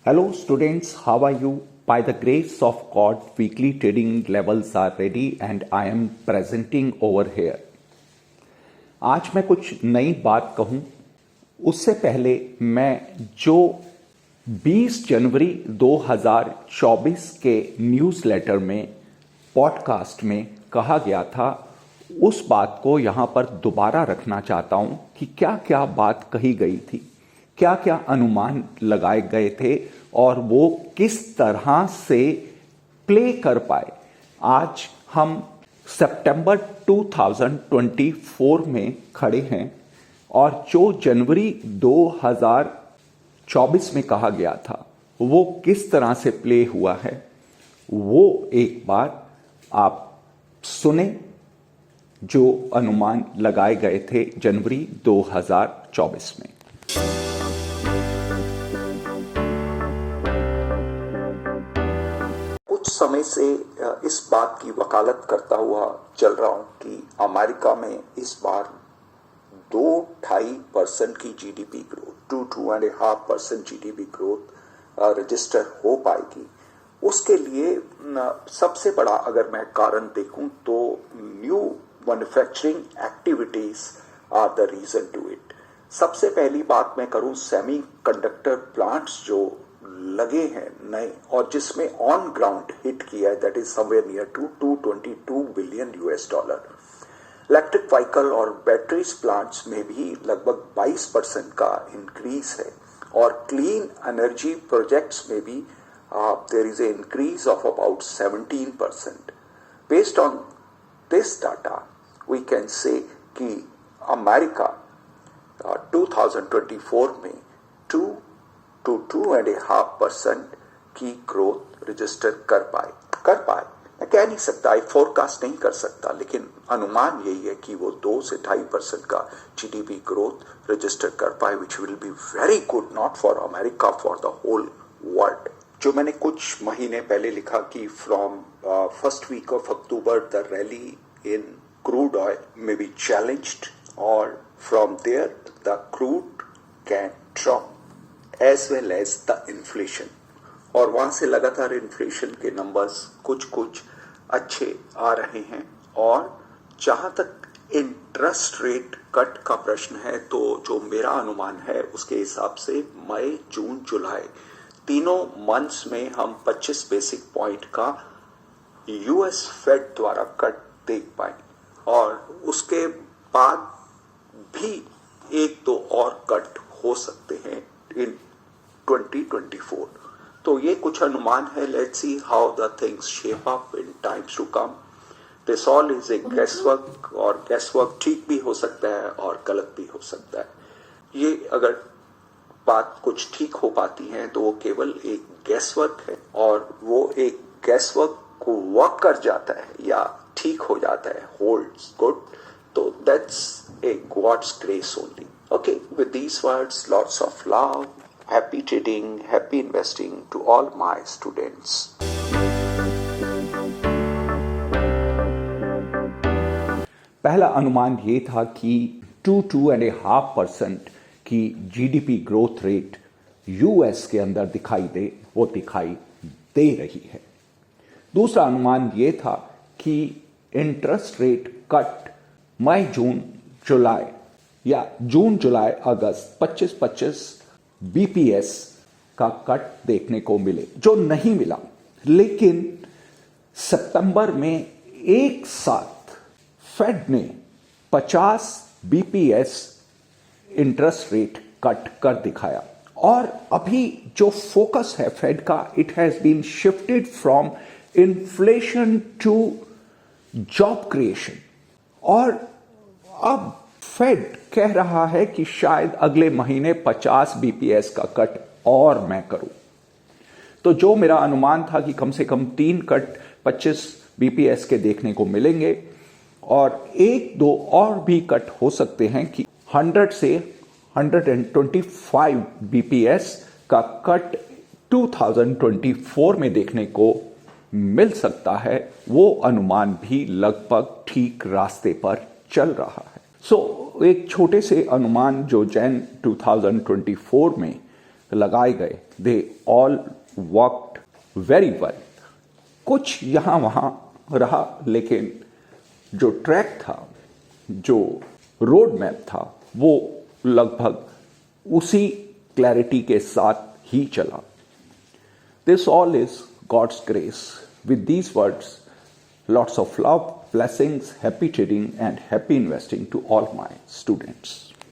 Hello students, how are you? By the grace of God, weekly trading levels are ready and I am presenting over here. आज मैं कुछ नई बात कहूं, उससे पहले मैं जो 20 जनवरी 2024 के न्यूज़लेटर में पॉडकास्ट में कहा गया था, उस बात को यहाँ पर दोबारा रखना चाहता हूँ कि क्या क्या बात कही गई थी, क्या क्या अनुमान लगाए गए थे और वो किस तरह से प्ले कर पाए। आज हम सितंबर 2024 में खड़े हैं और जो जनवरी 2024 में कहा गया था वो किस तरह से प्ले हुआ है, वो एक बार आप सुने जो अनुमान लगाए गए थे जनवरी 2024 में। कुछ समय से इस बात की वकालत करता हुआ चल रहा हूं कि अमेरिका में इस बार 2-2.5% की GDP growth, 2-2.5% GDP growth register हो पाएगी। उसके लिए सबसे बड़ा अगर मैं कारण देखूं तो new manufacturing activities are the reason to it. सबसे पहली बात मैं करूं सेमीकंडक्टर प्लांट्स जो लगे हैं नए और जिसमें ऑन ग्राउंड हिट किया है, that is somewhere near to $222 billion. Electric vehicle और बैटरीज प्लांट्स में भी लगभग 22% का इंक्रीज है और क्लीन एनर्जी प्रोजेक्ट्स में भी there is a increase of about 17%। Based on this data we can say कि अमेरिका 2024 में 2-2.5% की ग्रोथ रजिस्टर कर पाए। मैं कह नहीं सकता, आई फोरकास्ट नहीं कर सकता, लेकिन अनुमान यही है कि वो 2 से 2.5% का जीडीपी ग्रोथ रजिस्टर कर पाए, which will be very good not for America, for the whole world. जो मैंने कुछ महीने पहले लिखा कि from first week of October the rally in crude oil में बी चैलेंज्ड और from there the crude can drop as well as the inflation, और वहां से लगातार इन्फ्लेशन के नंबर्स कुछ अच्छे आ रहे हैं। और जहां तक इंटरेस्ट रेट कट का प्रश्न है तो जो मेरा अनुमान है उसके हिसाब से मई, जून, जुलाई तीनों मंथ्स में हम 25 बेसिक पॉइंट का यूएस फेड द्वारा कट देख पाए और उसके बाद भी 1-2 और कट हो सकते हैं इन 2024। तो ये कुछ अनुमान है। Let's see how the things shape up in times to come. This all is a guesswork और गैसवर्क ठीक भी हो सकता है और गलत भी हो सकता है। ये अगर बात कुछ ठीक हो पाती है तो वो केवल एक गैसवर्क है और वो एक गैसवर्क को वर्क कर जाता है या ठीक हो जाता है, होल्ड्स गुड, तो that's a God's grace only. Okay, with these words, lots of love, happy trading, happy investing to all my students. पहला अनुमान ये था कि 2-2.5% की जीडीपी ग्रोथ रेट यूएस के अंदर वो दिखाई दे रही है। दूसरा अनुमान ये था कि इंटरेस्ट रेट कट मई, जून, जुलाई या जून, जुलाई, अगस्त 25-25 बीपीएस का कट देखने को मिले, जो नहीं मिला। लेकिन सितंबर में एक साथ फेड ने 50 बीपीएस इंटरेस्ट रेट कट कर दिखाया और अभी जो फोकस है फेड का, it has been shifted from inflation to job creation. और अब फेड कह रहा है कि शायद अगले महीने 50 बीपीएस का कट और मैं करूं। तो जो मेरा अनुमान था कि कम से कम 3 कट 25 बीपीएस के देखने को मिलेंगे और 1-2 और भी कट हो सकते हैं कि 100 से 125 बीपीएस का कट 2024 में देखने को मिल सकता है। वो अनुमान भी लगभग ठीक रास्ते पर चल रहा है। एक छोटे से अनुमान जो जैन 2024 में लगाए गए, they all worked very well. कुछ यहाँ वहाँ रहा, लेकिन जो ट्रैक था, जो रोड मैप था, वो लगभग उसी क्लैरिटी के साथ ही चला। This all is God's grace. With these words, lots of love, blessings, happy trading and happy investing to all my students.